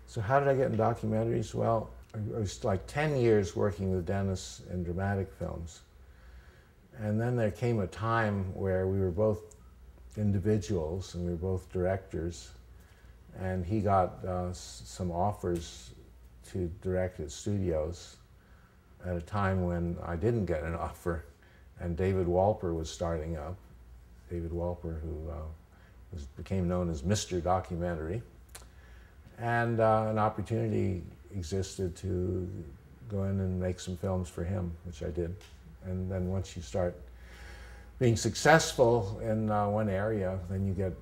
So how did I get in documentaries? Well, I was like 10 years working with Dennis in dramatic films. And then there came a time where we were both individuals and we were both directors. And he got some offers to direct at studios at a time when I didn't get an offer. And David Walper was starting up. David Walper, who became known as Mr. Documentary. And an opportunity existed to go in and make some films for him, which I did. And then once you start being successful in one area, then you get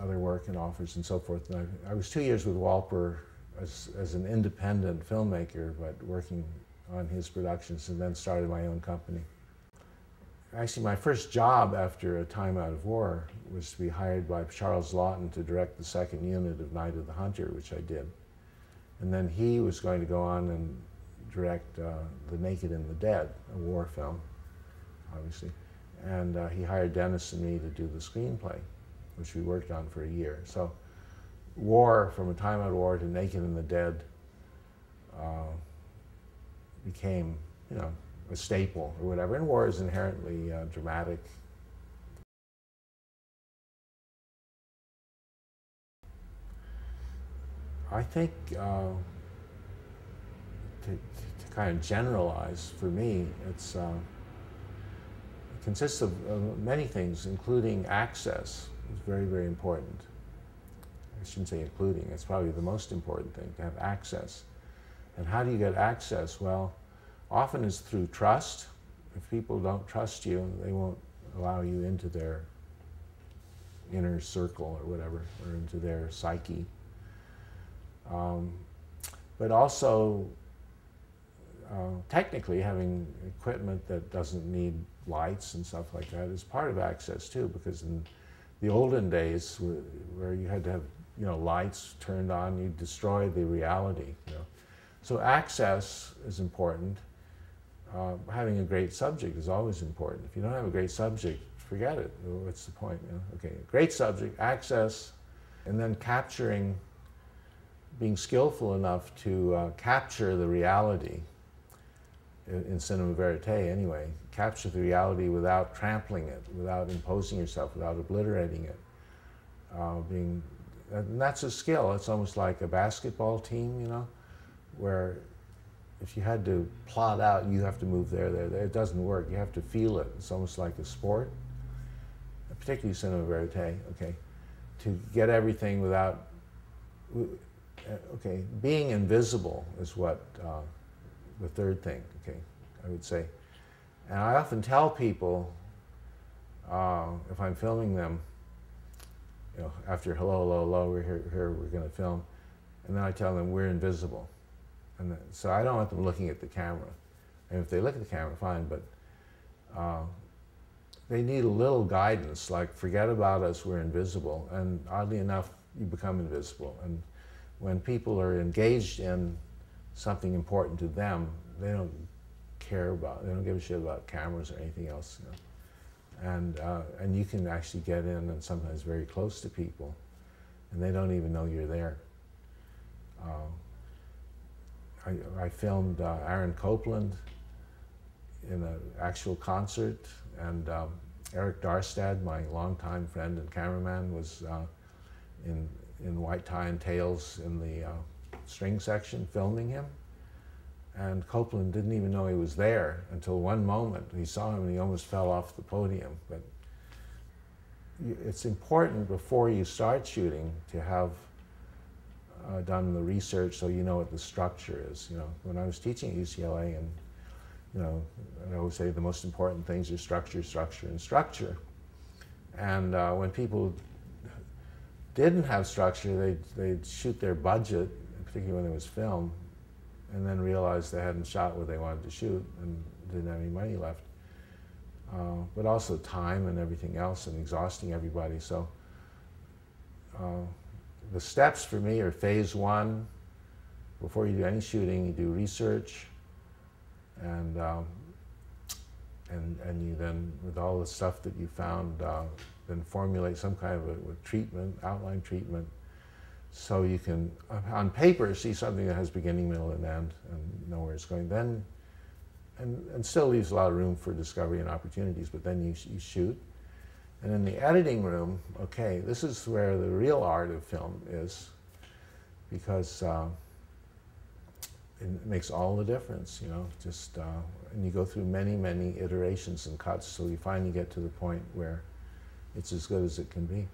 other work and offers and so forth. And I was 2 years with Walper as an independent filmmaker, but working on his productions, and then started my own company. Actually, my first job after a time out of war was to be hired by Charles Lawton to direct the second unit of Night of the Hunter, which I did. And then he was going to go on and direct The Naked and the Dead, a war film, obviously. And he hired Dennis and me to do the screenplay, which we worked on for a year. So war, from a time out of war to Naked and the Dead, became, you know, a staple or whatever. And war is inherently dramatic. I think to kind of generalize, for me, it consists of many things, including access. It's very, very important. I shouldn't say including, it's probably the most important thing, to have access. And how do you get access? Well, often it's through trust. If people don't trust you, they won't allow you into their inner circle or whatever, or into their psyche. But also, technically, having equipment that doesn't need lights and stuff like that is part of access too, because in the olden days, where you had to have, you know, lights turned on, you destroy the reality, you know. So access is important. Having a great subject is always important. If you don't have a great subject, forget it. What's the point? You know? Okay, great subject, access, and then capturing, being skillful enough to capture the reality in cinema verite anyway. Capture the reality without trampling it, without imposing yourself, without obliterating it. And that's a skill. It's almost like a basketball team, you know, where if you had to plot out, you have to move there. It doesn't work. You have to feel it. It's almost like a sport, particularly cinema verite, okay, to get everything without, okay, being invisible is what the third thing, okay, I would say. And I often tell people, if I'm filming them, you know, after hello, hello, hello, we're here, we're going to film, and then I tell them we're invisible. And so I don't want them looking at the camera. And if they look at the camera, fine, but they need a little guidance, like forget about us, we're invisible. And oddly enough, you become invisible. And when people are engaged in something important to them, they don't care about, they don't give a shit about cameras or anything else. You know? And you can actually get in and sometimes very close to people, and they don't even know you're there. I filmed Aaron Copland in an actual concert, and Eric Darstad, my longtime friend and cameraman, was in white tie and tails in the string section filming him. And Copland didn't even know he was there until one moment. He saw him and he almost fell off the podium. But it's important before you start shooting to have done the research so you know what the structure is. You know, when I was teaching at UCLA, and you know, I always say the most important things are structure, structure, and structure. And when people didn't have structure, they'd shoot their budget, particularly when there was film, and then realize they hadn't shot what they wanted to shoot and didn't have any money left. But also time and everything else, and exhausting everybody. So the steps for me are phase one. Before you do any shooting, you do research, and you then, with all the stuff that you found, then formulate some kind of a treatment, outline treatment, So you can, on paper, see something that has beginning, middle, and end, and know where it's going. Then, and still leaves a lot of room for discovery and opportunities, but then you shoot. And in the editing room, okay, this is where the real art of film is, because it makes all the difference, you know, just, and you go through many, many iterations and cuts, so you finally get to the point where it's as good as it can be.